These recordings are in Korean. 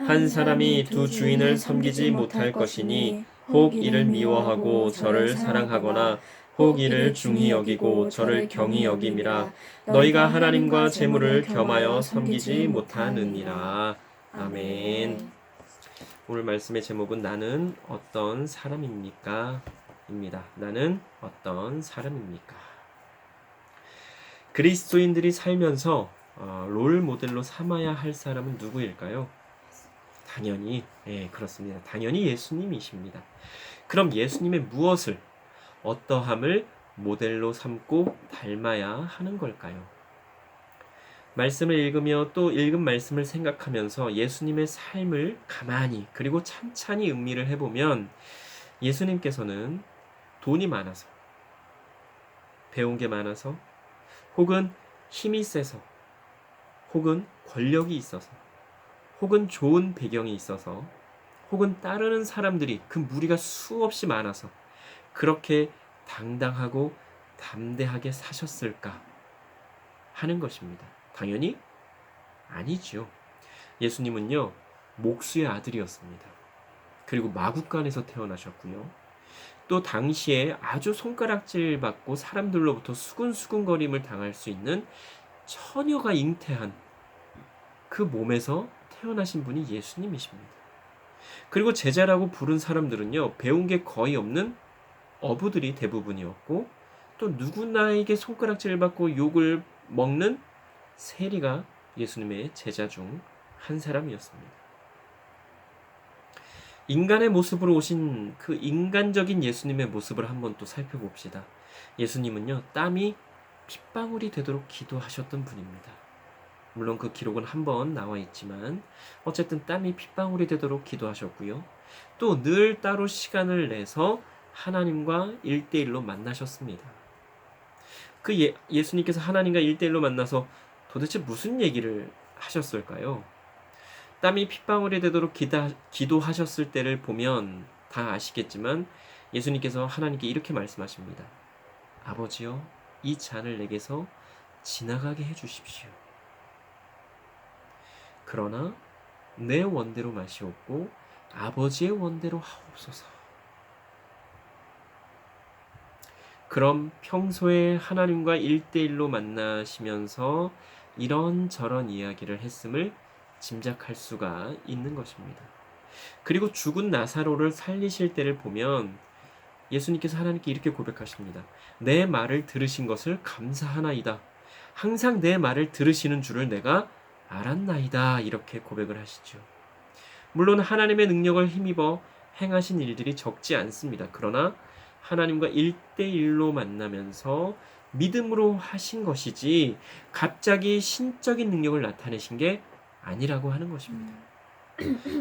한 사람이 두 주인을 섬기지 못할 것이니 혹 이를 미워하고 저를 사랑하거나 혹 이를 중히 여기고 저를 경히 여김이라. 너희가 하나님과 재물을 겸하여 섬기지 못하느니라. 아멘. 오늘 말씀의 제목은 나는 어떤 사람입니까? 입니다. 나는 어떤 사람입니까? 그리스도인들이 살면서 롤 모델로 삼아야 할 사람은 누구일까요? 당연히, 그렇습니다. 당연히 예수님이십니다. 그럼 예수님의 무엇을, 어떠함을 모델로 삼고 닮아야 하는 걸까요? 말씀을 읽으며 또 읽은 말씀을 생각하면서 예수님의 삶을 가만히 그리고 찬찬히 음미를 해보면 예수님께서는 돈이 많아서, 배운 게 많아서, 혹은 힘이 세서, 혹은 권력이 있어서, 혹은 좋은 배경이 있어서, 혹은 따르는 사람들이 그 무리가 수없이 많아서 그렇게 당당하고 담대하게 사셨을까 하는 것입니다. 당연히 아니죠. 예수님은요, 목수의 아들이었습니다. 그리고 마구간에서 태어나셨고요. 또 당시에 아주 손가락질 받고 사람들로부터 수근수근거림을 당할 수 있는 처녀가 잉태한 그 몸에서 태어나신 분이 예수님이십니다. 그리고 제자라고 부른 사람들은요, 배운 게 거의 없는 어부들이 대부분이었고, 또 누구나에게 손가락질을 받고 욕을 먹는 세리가 예수님의 제자 중 한 사람이었습니다. 인간의 모습으로 오신 그 인간적인 예수님의 모습을 한번 또 살펴봅시다. 예수님은요, 땀이 핏방울이 되도록 기도하셨던 분입니다. 물론 그 기록은 한번 나와 있지만 어쨌든 땀이 핏방울이 되도록 기도하셨고요. 또 늘 따로 시간을 내서 하나님과 1대1로 만나셨습니다. 그 예수님께서 하나님과 1대1로 만나서 도대체 무슨 얘기를 하셨을까요? 땀이 핏방울이 되도록 기도하셨을 때를 보면 다 아시겠지만 예수님께서 하나님께 이렇게 말씀하십니다. 아버지여, 이 잔을 내게서 지나가게 해주십시오. 그러나 내 원대로 마시옵고 아버지의 원대로 하옵소서. 그럼 평소에 하나님과 1대1로 만나시면서 이런저런 이야기를 했음을 짐작할 수가 있는 것입니다. 그리고 죽은 나사로를 살리실 때를 보면 예수님께서 하나님께 이렇게 고백하십니다. 내 말을 들으신 것을 감사하나이다. 항상 내 말을 들으시는 줄을 내가 알았나이다. 이렇게 고백을 하시죠. 물론 하나님의 능력을 힘입어 행하신 일들이 적지 않습니다. 그러나 하나님과 1대1로 만나면서 믿음으로 하신 것이지 갑자기 신적인 능력을 나타내신 게 아니라고 하는 것입니다.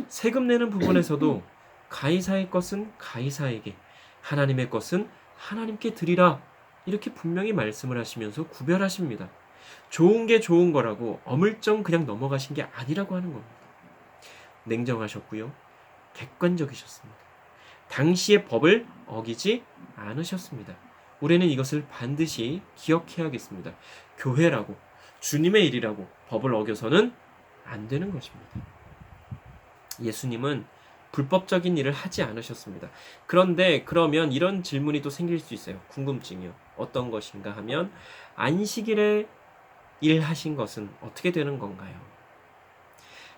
세금 내는 부분에서도 가이사의 것은 가이사에게, 하나님의 것은 하나님께 드리라, 이렇게 분명히 말씀을 하시면서 구별하십니다. 좋은 게 좋은 거라고 어물쩡 그냥 넘어가신 게 아니라고 하는 겁니다. 냉정하셨고요. 객관적이셨습니다. 당시의 법을 어기지 않으셨습니다. 우리는 이것을 반드시 기억해야겠습니다. 교회라고, 주님의 일이라고 법을 어겨서는 안 되는 것입니다. 예수님은 불법적인 일을 하지 않으셨습니다. 그런데 그러면 이런 질문이 또 생길 수 있어요. 궁금증이요. 어떤 것인가 하면 안식일에 일하신 것은 어떻게 되는 건가요?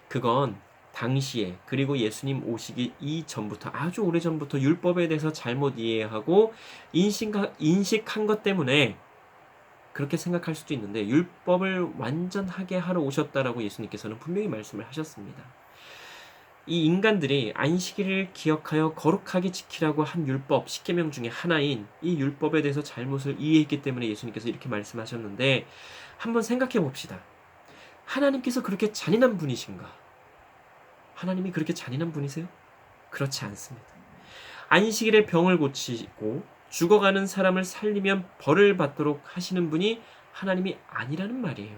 그건 당시에, 그리고 예수님 오시기 이전부터, 아주 오래전부터 율법에 대해서 잘못 이해하고 인식한 것 때문에 그렇게 생각할 수도 있는데, 율법을 완전하게 하러 오셨다라고 예수님께서는 분명히 말씀을 하셨습니다. 이 인간들이 안식일을 기억하여 거룩하게 지키라고 한 율법 10계명 중에 하나인 이 율법에 대해서 잘못을 이해했기 때문에 예수님께서 이렇게 말씀하셨는데, 한번 생각해 봅시다. 하나님께서 그렇게 잔인한 분이신가? 하나님이 그렇게 잔인한 분이세요? 그렇지 않습니다. 안식일에 병을 고치고 죽어가는 사람을 살리면 벌을 받도록 하시는 분이 하나님이 아니라는 말이에요.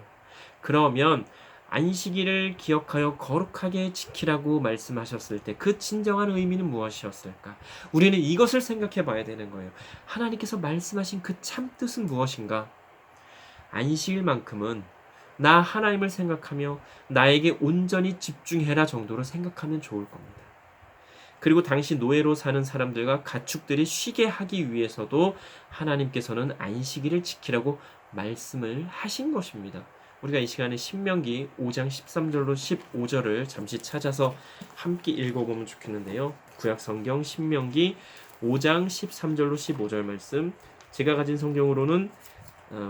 그러면 안식일을 기억하여 거룩하게 지키라고 말씀하셨을 때 그 진정한 의미는 무엇이었을까? 우리는 이것을 생각해 봐야 되는 거예요. 하나님께서 말씀하신 그 참뜻은 무엇인가? 안식일만큼은 나 하나님을 생각하며 나에게 온전히 집중해라 정도로 생각하면 좋을 겁니다. 그리고 당시 노예로 사는 사람들과 가축들이 쉬게 하기 위해서도 하나님께서는 안식일을 지키라고 말씀을 하신 것입니다. 우리가 이 시간에 신명기 5장 13절로 15절을 잠시 찾아서 함께 읽어보면 좋겠는데요. 구약성경 신명기 5장 13절로 15절 말씀, 제가 가진 성경으로는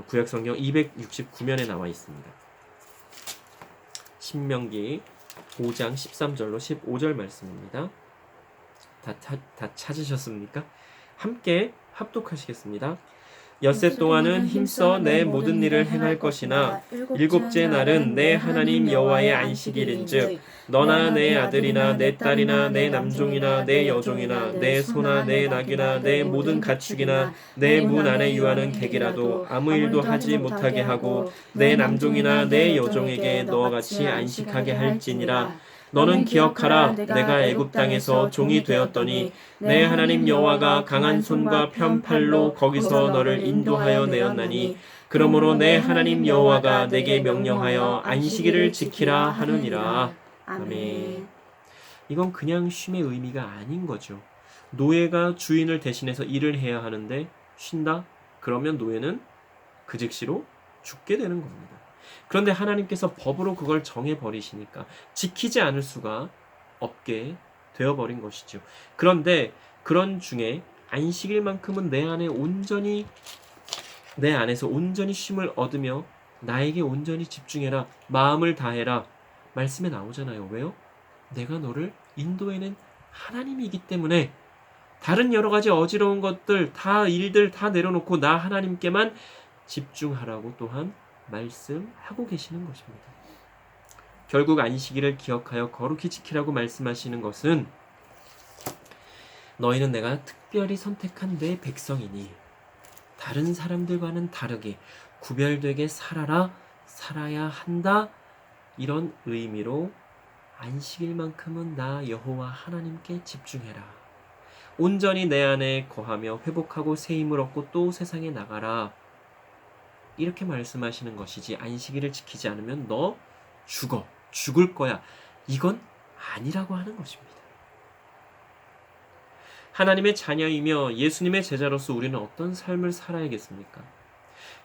구약성경 269면에 나와 있습니다. 신명기 5장 13절로 15절 말씀입니다. 다 찾으셨습니까? 함께 합독하시겠습니다. 엿새 동안은 힘써 내 모든 일을 행할 것이나 일곱째 날은 내 하나님 여호와의 안식일인즉 너나 내 아들이나 내 딸이나 내 남종이나 내 여종이나 내 소나 내 낙이나 내 모든 가축이나 내 문 안에 유하는 객이라도 아무 일도 하지 못하게 하고 내 남종이나 내 여종에게 너와 같이 안식하게 할지니라. 너는 기억하라. 내가 애굽 땅에서 종이 되었더니 내 하나님 여호와가 강한 손과 편 팔로 거기서 너를 인도하여 내었나니 그러므로 내 하나님 여호와가 내게 명령하여 안식일을 지키라 하느니라. 아멘. 이건 그냥 쉼의 의미가 아닌 거죠. 노예가 주인을 대신해서 일을 해야 하는데 쉰다? 그러면 노예는 그 즉시로 죽게 되는 겁니다. 그런데 하나님께서 법으로 그걸 정해버리시니까 지키지 않을 수가 없게 되어버린 것이죠. 그런데 그런 중에 안식일만큼은 내 안에서 온전히 쉼을 얻으며 나에게 온전히 집중해라, 마음을 다해라 말씀에 나오잖아요. 왜요? 내가 너를 인도해낸 하나님이기 때문에 다른 여러 가지 어지러운 것들 일들 다 내려놓고 나 하나님께만 집중하라고 또한 말씀하고 계시는 것입니다. 결국 안식일을 기억하여 거룩히 지키라고 말씀하시는 것은 너희는 내가 특별히 선택한 내 백성이니 다른 사람들과는 다르게 구별되게 살아야 한다, 이런 의미로 안식일만큼은 나 여호와 하나님께 집중해라. 온전히 내 안에 거하며 회복하고 새 힘을 얻고 또 세상에 나가라. 이렇게 말씀하시는 것이지 안식일을 지키지 않으면 너 죽을 거야, 이건 아니라고 하는 것입니다. 하나님의 자녀이며 예수님의 제자로서 우리는 어떤 삶을 살아야겠습니까?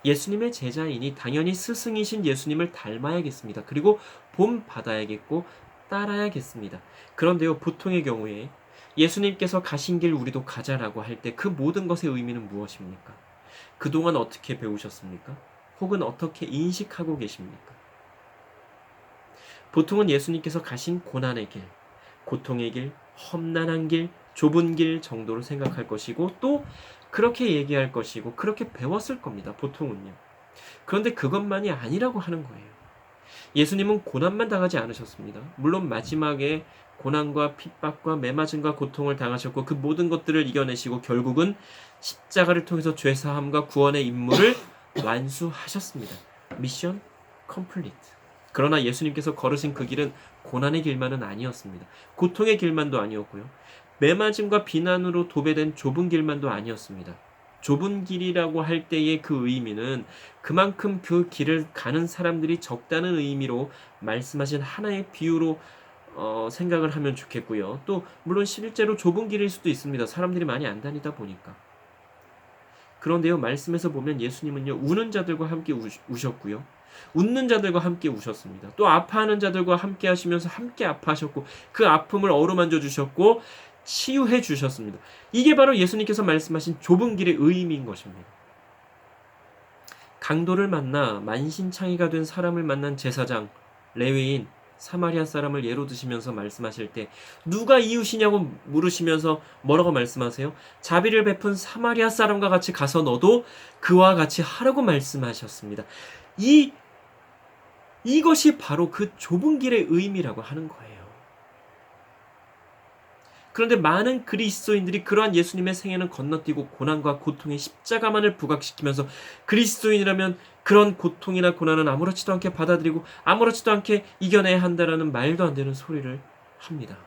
예수님의 제자이니 당연히 스승이신 예수님을 닮아야겠습니다. 그리고 본받아야겠고 따라야겠습니다. 그런데요, 보통의 경우에 예수님께서 가신 길 우리도 가자라고 할 때 그 모든 것의 의미는 무엇입니까? 그동안 어떻게 배우셨습니까? 혹은 어떻게 인식하고 계십니까? 보통은 예수님께서 가신 고난의 길, 고통의 길, 험난한 길, 좁은 길 정도로 생각할 것이고 또 그렇게 얘기할 것이고 그렇게 배웠을 겁니다. 보통은요. 그런데 그것만이 아니라고 하는 거예요. 예수님은 고난만 당하지 않으셨습니다. 물론 마지막에 고난과 핍박과 매맞음과 고통을 당하셨고 그 모든 것들을 이겨내시고 결국은 십자가를 통해서 죄사함과 구원의 임무를 완수하셨습니다. 미션 컴플리트. 그러나 예수님께서 걸으신 그 길은 고난의 길만은 아니었습니다. 고통의 길만도 아니었고요. 매맞음과 비난으로 도배된 좁은 길만도 아니었습니다. 좁은 길이라고 할 때의 그 의미는 그만큼 그 길을 가는 사람들이 적다는 의미로 말씀하신 하나의 비유로 생각을 하면 좋겠고요. 또 물론 실제로 좁은 길일 수도 있습니다. 사람들이 많이 안 다니다 보니까. 그런데요, 말씀에서 보면 예수님은요, 우는 자들과 함께 우셨고요. 웃는 자들과 함께 우셨습니다. 또 아파하는 자들과 함께 하시면서 함께 아파하셨고 그 아픔을 어루만져 주셨고 치유해 주셨습니다. 이게 바로 예수님께서 말씀하신 좁은 길의 의미인 것입니다. 강도를 만나 만신창이가 된 사람을 만난 제사장, 레위인, 사마리아 사람을 예로 드시면서 말씀하실 때 누가 이웃이냐고 물으시면서 뭐라고 말씀하세요? 자비를 베푼 사마리아 사람과 같이 가서 너도 그와 같이 하라고 말씀하셨습니다. 이것이 바로 그 좁은 길의 의미라고 하는 거예요. 그런데 많은 그리스도인들이 그러한 예수님의 생애는 건너뛰고 고난과 고통의 십자가만을 부각시키면서 그리스도인이라면 그런 고통이나 고난은 아무렇지도 않게 받아들이고 아무렇지도 않게 이겨내야 한다라는 말도 안 되는 소리를 합니다.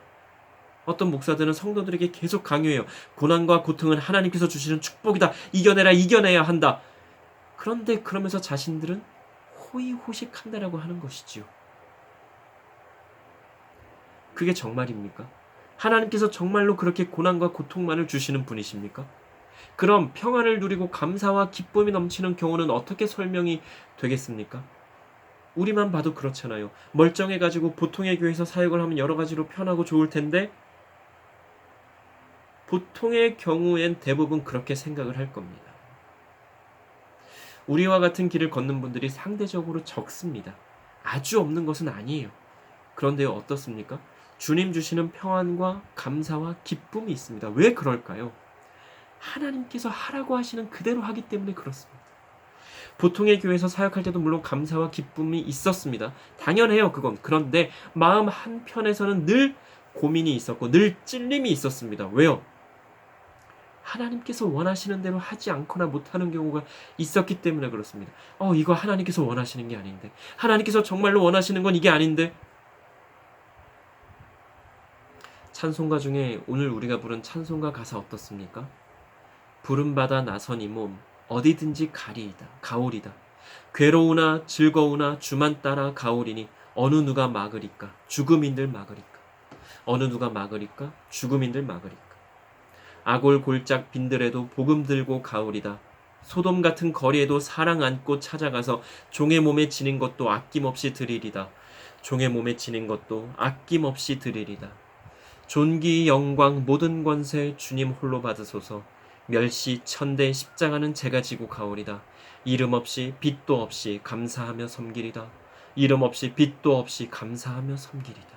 어떤 목사들은 성도들에게 계속 강요해요. 고난과 고통은 하나님께서 주시는 축복이다. 이겨내야 한다. 그런데 그러면서 자신들은 호의호식한다라고 하는 것이지요. 그게 정말입니까? 하나님께서 정말로 그렇게 고난과 고통만을 주시는 분이십니까? 그럼 평안을 누리고 감사와 기쁨이 넘치는 경우는 어떻게 설명이 되겠습니까? 우리만 봐도 그렇잖아요. 멀쩡해가지고 보통의 교회에서 사역을 하면 여러 가지로 편하고 좋을 텐데 보통의 경우엔 대부분 그렇게 생각을 할 겁니다. 우리와 같은 길을 걷는 분들이 상대적으로 적습니다. 아주 없는 것은 아니에요. 그런데요, 어떻습니까? 주님 주시는 평안과 감사와 기쁨이 있습니다. 왜 그럴까요? 하나님께서 하라고 하시는 그대로 하기 때문에 그렇습니다. 보통의 교회에서 사역할 때도 물론 감사와 기쁨이 있었습니다. 당연해요, 그건. 그런데 마음 한편에서는 늘 고민이 있었고 늘 찔림이 있었습니다. 왜요? 하나님께서 원하시는 대로 하지 않거나 못하는 경우가 있었기 때문에 그렇습니다. 이거 하나님께서 원하시는 게 아닌데. 하나님께서 정말로 원하시는 건 이게 아닌데. 찬송가 중에 오늘 우리가 부른 찬송가 가사 어떻습니까? 부름받아 나선 이 몸 어디든지 가오리다. 괴로우나 즐거우나 주만 따라 가오리니 어느 누가 막으리까? 죽음인들 막으리까? 어느 누가 막으리까? 죽음인들 막으리까? 아골 골짝 빈들에도 복음 들고 가오리다. 소돔 같은 거리에도 사랑 안고 찾아가서 종의 몸에 지닌 것도 아낌없이 드리리다. 종의 몸에 지닌 것도 아낌없이 드리리다. 존귀 영광 모든 권세 주님 홀로 받으소서. 멸시 천대 십자가는 제가 지고 가오리다. 이름 없이 빛도 없이 감사하며 섬기리다. 이름 없이 빛도 없이 감사하며 섬기리다.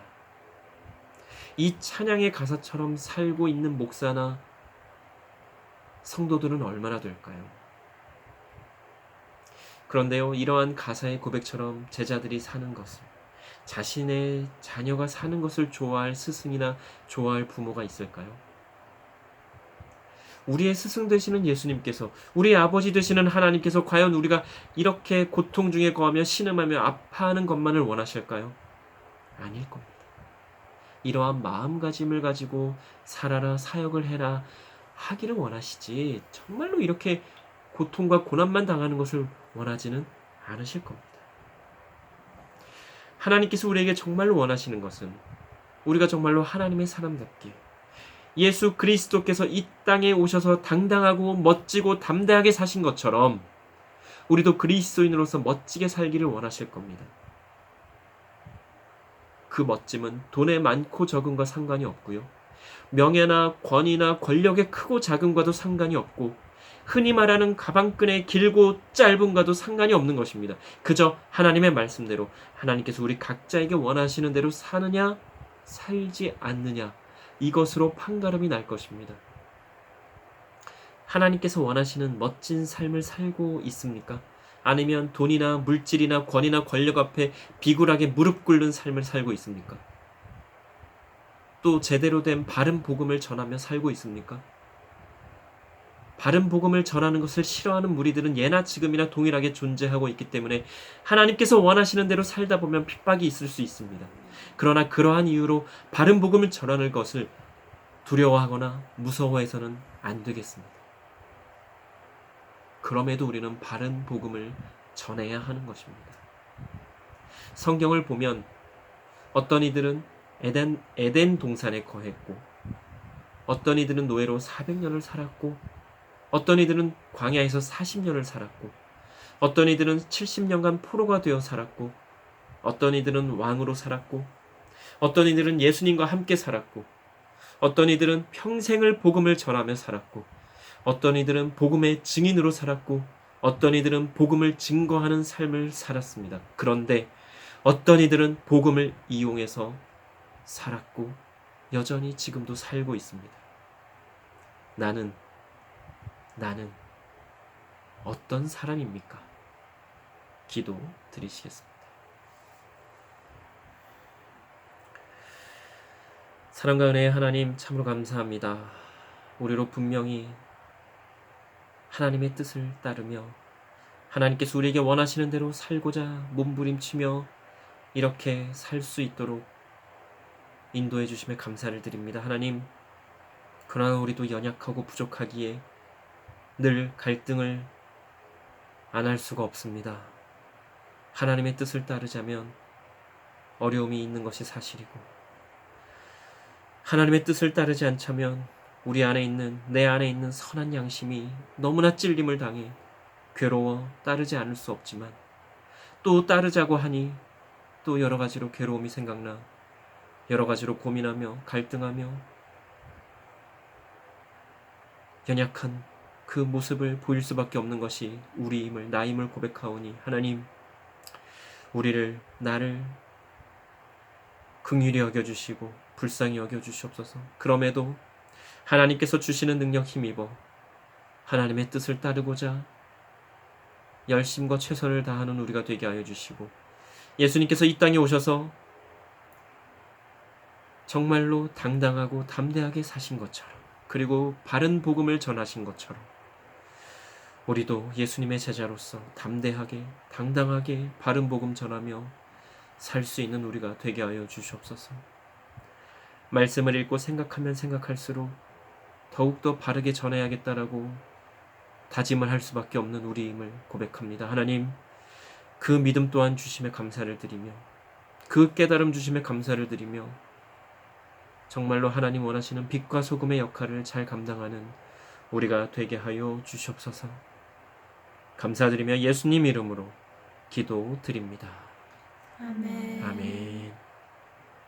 이 찬양의 가사처럼 살고 있는 목사나 성도들은 얼마나 될까요? 그런데요, 이러한 가사의 고백처럼 제자들이 사는 것을, 자신의 자녀가 사는 것을 좋아할 스승이나 좋아할 부모가 있을까요? 우리의 스승 되시는 예수님께서, 우리의 아버지 되시는 하나님께서 과연 우리가 이렇게 고통 중에 거하며 신음하며 아파하는 것만을 원하실까요? 아닐 겁니다. 이러한 마음가짐을 가지고 살아라, 사역을 해라 하기를 원하시지, 정말로 이렇게 고통과 고난만 당하는 것을 원하지는 않으실 겁니다. 하나님께서 우리에게 정말로 원하시는 것은 우리가 정말로 하나님의 사람답게 예수 그리스도께서 이 땅에 오셔서 당당하고 멋지고 담대하게 사신 것처럼 우리도 그리스도인으로서 멋지게 살기를 원하실 겁니다. 그 멋짐은 돈의 많고 적음과 상관이 없고요. 명예나 권위나 권력의 크고 작음과도 상관이 없고 흔히 말하는 가방끈의 길고 짧음과도 상관이 없는 것입니다. 그저 하나님의 말씀대로 하나님께서 우리 각자에게 원하시는 대로 사느냐 살지 않느냐 이것으로 판가름이 날 것입니다. 하나님께서 원하시는 멋진 삶을 살고 있습니까? 아니면 돈이나 물질이나 권위나 권력 앞에 비굴하게 무릎 꿇는 삶을 살고 있습니까? 또 제대로 된 바른 복음을 전하며 살고 있습니까? 바른 복음을 전하는 것을 싫어하는 무리들은 예나 지금이나 동일하게 존재하고 있기 때문에 하나님께서 원하시는 대로 살다 보면 핍박이 있을 수 있습니다. 그러나 그러한 이유로 바른 복음을 전하는 것을 두려워하거나 무서워해서는 안 되겠습니다. 그럼에도 우리는 바른 복음을 전해야 하는 것입니다. 성경을 보면 어떤 이들은 에덴 동산에 거했고 어떤 이들은 노예로 400년을 살았고 어떤 이들은 광야에서 40년을 살았고 어떤 이들은 70년간 포로가 되어 살았고 어떤 이들은 왕으로 살았고 어떤 이들은 예수님과 함께 살았고 어떤 이들은 평생을 복음을 전하며 살았고 어떤 이들은 복음의 증인으로 살았고 어떤 이들은 복음을 증거하는 삶을 살았습니다. 그런데 어떤 이들은 복음을 이용해서 살았고 여전히 지금도 살고 있습니다. 나는 어떤 사람입니까? 기도 드리시겠습니다. 사랑과 은혜의 하나님 참으로 감사합니다. 우리로 분명히 하나님의 뜻을 따르며 하나님께서 우리에게 원하시는 대로 살고자 몸부림치며 이렇게 살 수 있도록 인도해 주심에 감사를 드립니다. 하나님, 그러나 우리도 연약하고 부족하기에 늘 갈등을 안 할 수가 없습니다. 하나님의 뜻을 따르자면 어려움이 있는 것이 사실이고, 하나님의 뜻을 따르지 않자면 내 안에 있는 선한 양심이 너무나 찔림을 당해 괴로워 따르지 않을 수 없지만, 또 따르자고 하니 또 여러 가지로 괴로움이 생각나 여러 가지로 고민하며 갈등하며 연약한 그 모습을 보일 수밖에 없는 것이 나임을 고백하오니, 하나님, 나를 긍휼히 여겨주시고 불쌍히 여겨주시옵소서. 그럼에도 하나님께서 주시는 능력 힘입어 하나님의 뜻을 따르고자 열심과 최선을 다하는 우리가 되게 하여 주시고, 예수님께서 이 땅에 오셔서 정말로 당당하고 담대하게 사신 것처럼, 그리고 바른 복음을 전하신 것처럼, 우리도 예수님의 제자로서 담대하게 당당하게 바른 복음 전하며 살 수 있는 우리가 되게 하여 주시옵소서. 말씀을 읽고 생각하면 생각할수록 더욱더 바르게 전해야겠다라고 다짐을 할 수밖에 없는 우리임을 고백합니다. 하나님, 그 믿음 또한 주심에 감사를 드리며, 그 깨달음 주심에 감사를 드리며, 정말로 하나님 원하시는 빛과 소금의 역할을 잘 감당하는 우리가 되게 하여 주시옵소서. 감사드리며 예수님 이름으로 기도드립니다. 아멘. 아멘.